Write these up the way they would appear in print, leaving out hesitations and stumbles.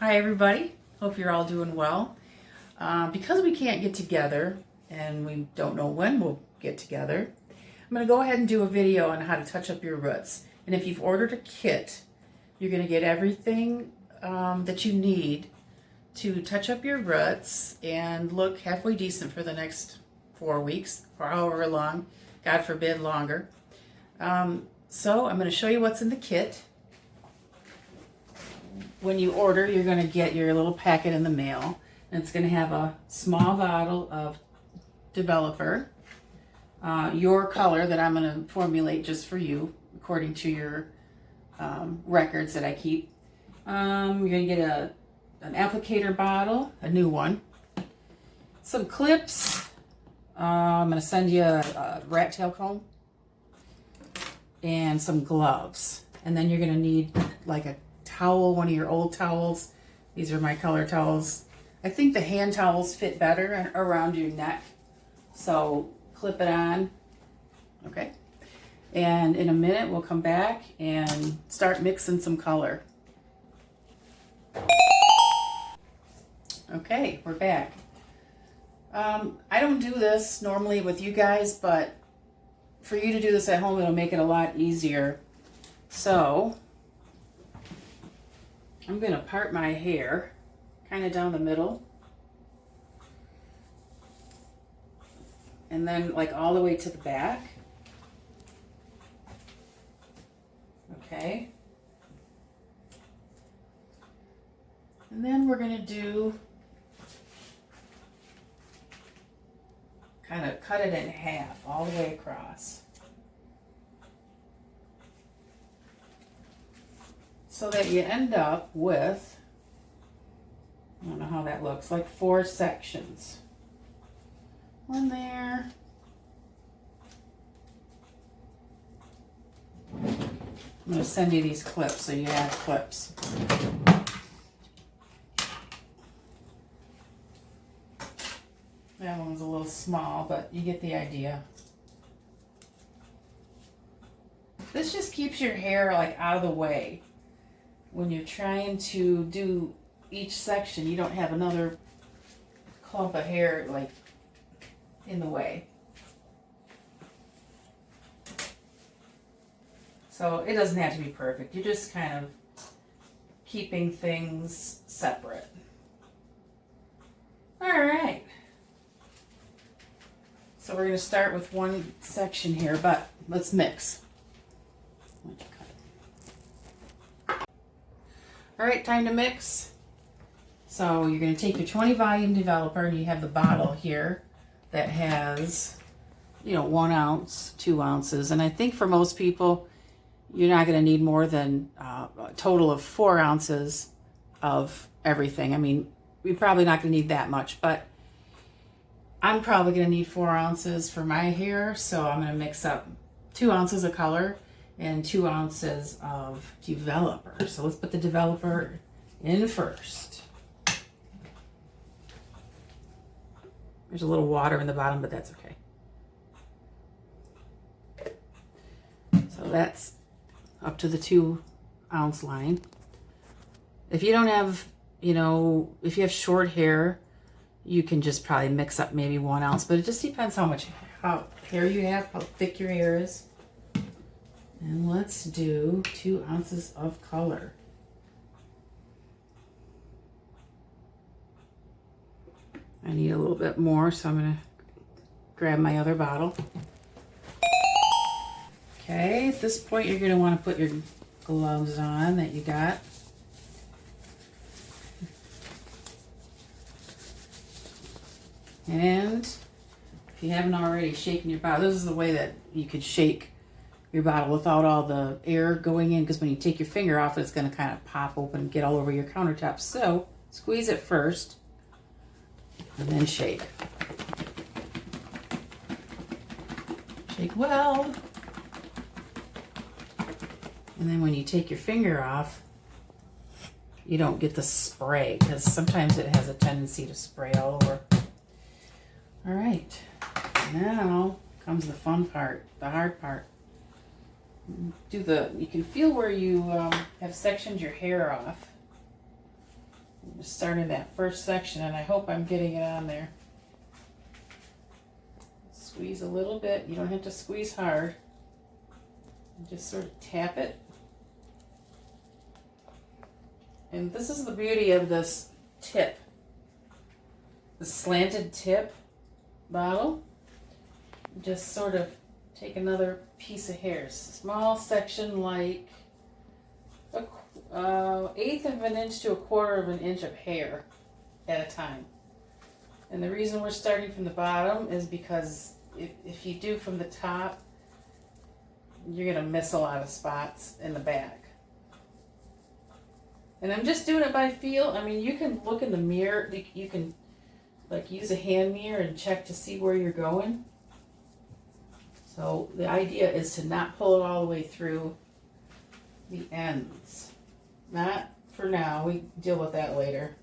Hi everybody, hope you're all doing well. Because we can't get together and we don't know when we'll get together, I'm going to go ahead and do a video on how to touch up your roots. And if you've ordered a kit, you're going to get everything that you need to touch up your roots and look halfway decent for the next 4 weeks or however long, God forbid longer. So I'm going to show you what's in the kit. When you order, you're going to get your little packet in the mail, and it's going to have a small bottle of developer, your color that I'm going to formulate just for you according to your records that I keep. You're going to get an applicator bottle, a new one, some clips. I'm going to send you a rat tail comb and some gloves, and then you're going to need like a towel, one of your old towels. These are my color towels. I think the hand towels fit better around your neck, so clip it on. Okay, and in a minute we'll come back and start mixing some color. Okay, we're back. I don't do this normally with you guys, but for you to do this at home, it'll make it a lot easier. So I'm going to part my hair kind of down the middle, and then like all the way to the back. Okay. And then we're going to do kind of cut it in half all the way across, so that you end up with, I don't know how that looks, like 4 sections. One there. I'm going to send you these clips so you have clips. That one's a little small, but you get the idea. This just keeps your hair like out of the way. When you're trying to do each section, you don't have another clump of hair like in the way. So it doesn't have to be perfect. You're just kind of keeping things separate. All right. So we're going to start with one section here, but let's mix. All right, time to mix. So you're going to take your 20 volume developer, and you have the bottle here that has, 1 ounce, 2 ounces. And I think for most people, you're not going to need more than a total of 4 ounces of everything. I mean, we're probably not going to need that much, but I'm probably going to need 4 ounces for my hair. So I'm going to mix up 2 ounces of color and 2 ounces of developer. So let's put the developer in first. There's a little water in the bottom, but that's okay. So that's up to the 2 ounce line. If you don't have, if you have short hair, you can just probably mix up maybe 1 ounce, but it just depends how hair you have, how thick your hair is. And let's do 2 ounces of color. I need a little bit more, so I'm going to grab my other bottle. Okay, at this point you're going to want to put your gloves on that you got. And if you haven't already shaken your bottle, this is the way that you could shake your bottle without all the air going in, because when you take your finger off, it's going to kind of pop open and get all over your countertop. So squeeze it first and then shake. Shake well. And then when you take your finger off, you don't get the spray, because sometimes it has a tendency to spray all over. All right, now comes the fun part, the hard part. You can feel where you have sectioned your hair off. I'm just starting that first section, and I hope I'm getting it on there. Squeeze a little bit. You don't have to squeeze hard. Just sort of tap it. And this is the beauty of this tip, the slanted tip bottle. Just sort of take another piece of hair, small section like a eighth of an inch to a quarter of an inch of hair at a time. And the reason we're starting from the bottom is because if you do from the top, you're gonna miss a lot of spots in the back. And I'm just doing it by feel. I mean, you can look in the mirror, you can like use a hand mirror and check to see where you're going. So the idea is to not pull it all the way through the ends. Not for now, we deal with that later.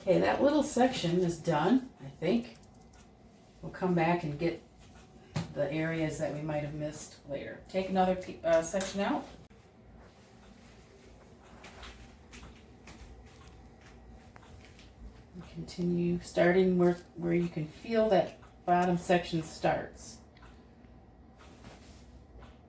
Okay, that little section is done, I think. We'll come back and get the areas that we might have missed later. Take another section out. Continue starting where you can feel that bottom section starts.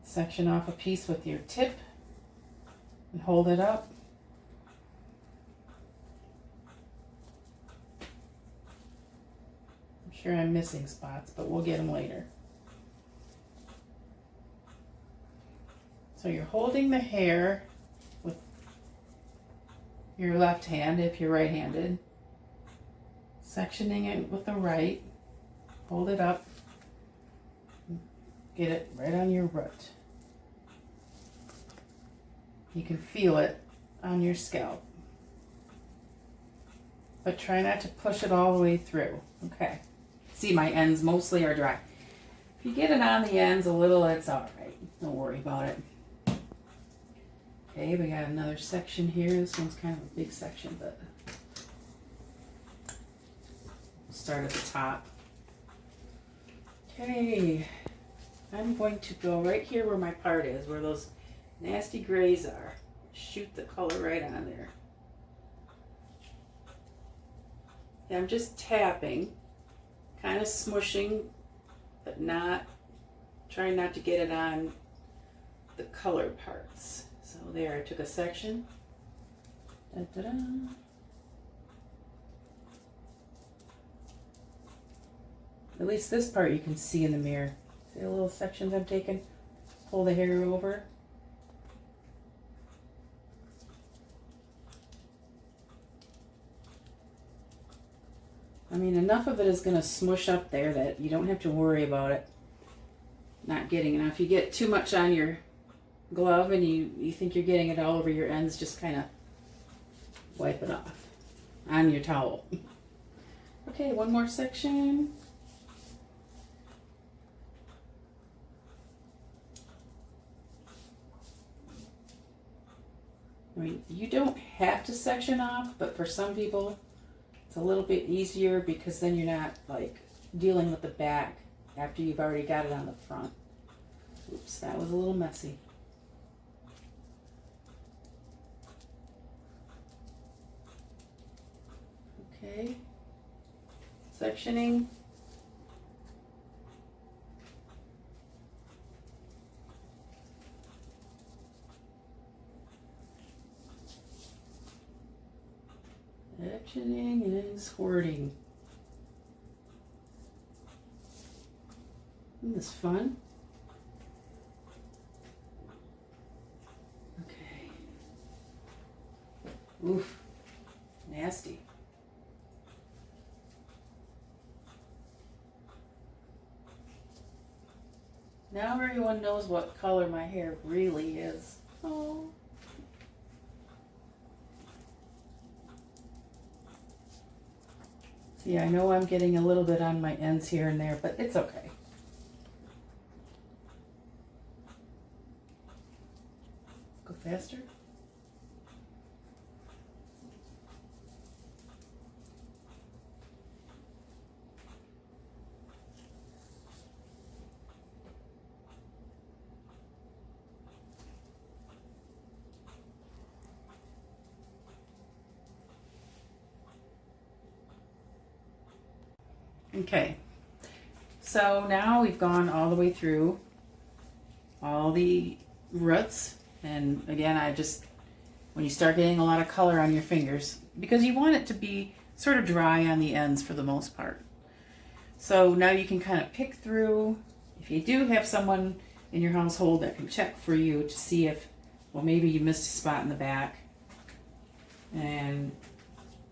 Section off a piece with your tip and hold it up. I'm sure I'm missing spots, but we'll get them later. So you're holding the hair with your left hand if you're right-handed. Sectioning it with the right, hold it up, get it right on your root. You can feel it on your scalp, but try not to push it all the way through. Okay, see, my ends mostly are dry. If you get it on the ends a little, it's all right. Don't worry about it. Okay, we got another section here. This one's kind of a big section, but start at the top. Okay, I'm going to go right here where my part is, where those nasty grays are. Shoot the color right on there. And I'm just tapping, kind of smushing, but not trying not to get it on the colored parts. So there, I took a section. Da-da-da. At least this part you can see in the mirror. See the little sections I'm taking? Pull the hair over. I mean, enough of it is going to smush up there that you don't have to worry about it not getting enough. If you get too much on your glove and you think you're getting it all over your ends, just kind of wipe it off on your towel. Okay, one more section. I mean, you don't have to section off, but for some people, it's a little bit easier because then you're not like dealing with the back after you've already got it on the front. Oops, that was a little messy. Okay, sectioning. Sectioning and squirting. Isn't this fun? Okay. Oof, nasty. Now everyone knows what color my hair really is. Oh. See, I know I'm getting a little bit on my ends here and there, but it's okay. Go faster. Okay, so now we've gone all the way through all the roots, and again, when you start getting a lot of color on your fingers, because you want it to be sort of dry on the ends for the most part. So now you can kind of pick through. If you do have someone in your household that can check for you to see if, well, maybe you missed a spot in the back, and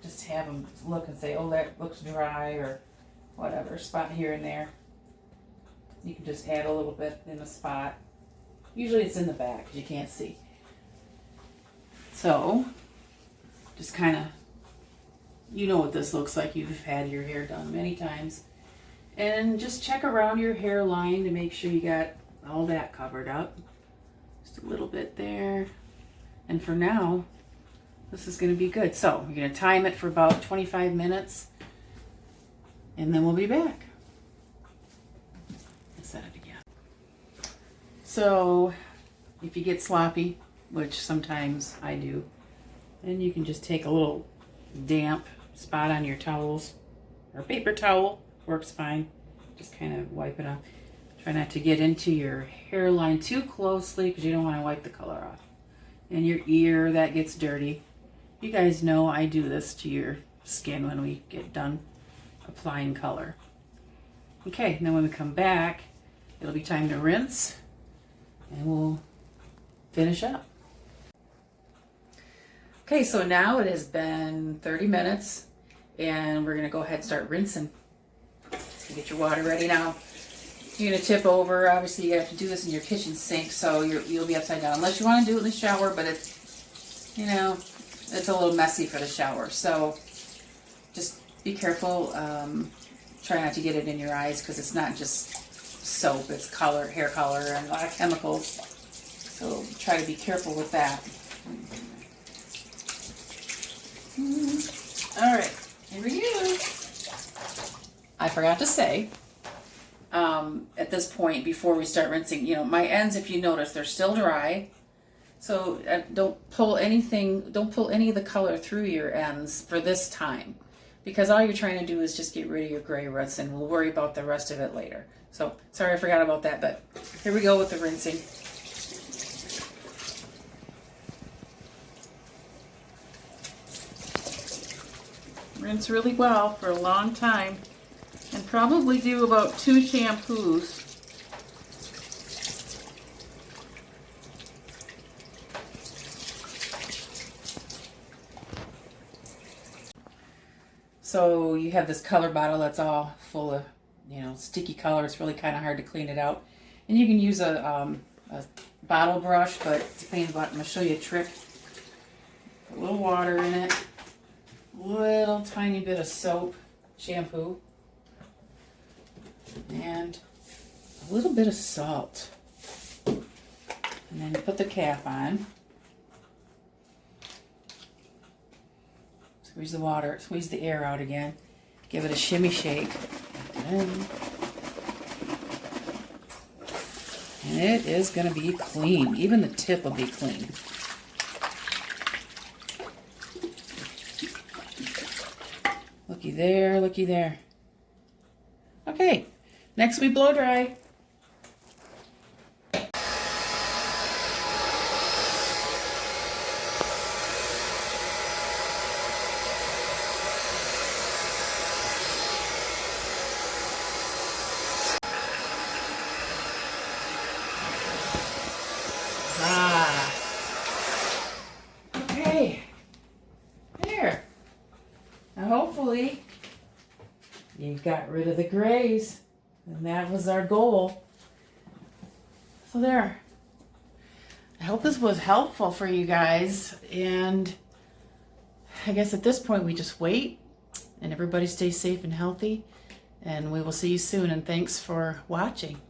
just have them look and say, oh, that looks dry, or whatever, spot here and there. You can just add a little bit in a spot. Usually it's in the back because you can't see. So just kind of, you know what this looks like. You've had your hair done many times. And just check around your hairline to make sure you got all that covered up. Just a little bit there. And for now, this is going to be good. So you're going to time it for about 25 minutes. And then we'll be back. Let's set it again. So if you get sloppy, which sometimes I do, then you can just take a little damp spot on your towels, or paper towel works fine. Just kind of wipe it off. Try not to get into your hairline too closely because you don't want to wipe the color off. And your ear, that gets dirty. You guys know I do this to your skin when we get done applying color. Okay, and then when we come back, it'll be time to rinse, and we'll finish up. Okay, so now it has been 30 minutes, and we're gonna go ahead and start rinsing. So get your water ready now. You're gonna tip over. Obviously, you have to do this in your kitchen sink, so you'll be upside down. Unless you want to do it in the shower, but it's, you know, it's a little messy for the shower. So just be careful. Try not to get it in your eyes because it's not just soap; it's color, hair color, and a lot of chemicals. So try to be careful with that. All right, here we go. I forgot to say, at this point, before we start rinsing, you know, my ends, if you notice, they're still dry. So don't pull any of the color through your ends for this time, because all you're trying to do is just get rid of your gray roots, and we'll worry about the rest of it later. So sorry I forgot about that, but here we go with the rinsing. Rinse really well for a long time, and probably do about 2 shampoos. So you have this color bottle that's all full of, you know, sticky color. It's really kind of hard to clean it out. And you can use a bottle brush, but it's a pain in the butt. I'm going to show you a trick. Put a little water in it. Little tiny bit of soap, shampoo, and a little bit of salt. And then put the cap on. Squeeze the water, squeeze the air out again. Give it a shimmy shake. And it is going to be clean. Even the tip will be clean. Looky there, looky there. Okay, next we blow dry. Okay, there. Now hopefully you got rid of the grays, and that was our goal. So there. I hope this was helpful for you guys, and I guess at this point we just wait, and everybody stay safe and healthy, and we will see you soon, and thanks for watching.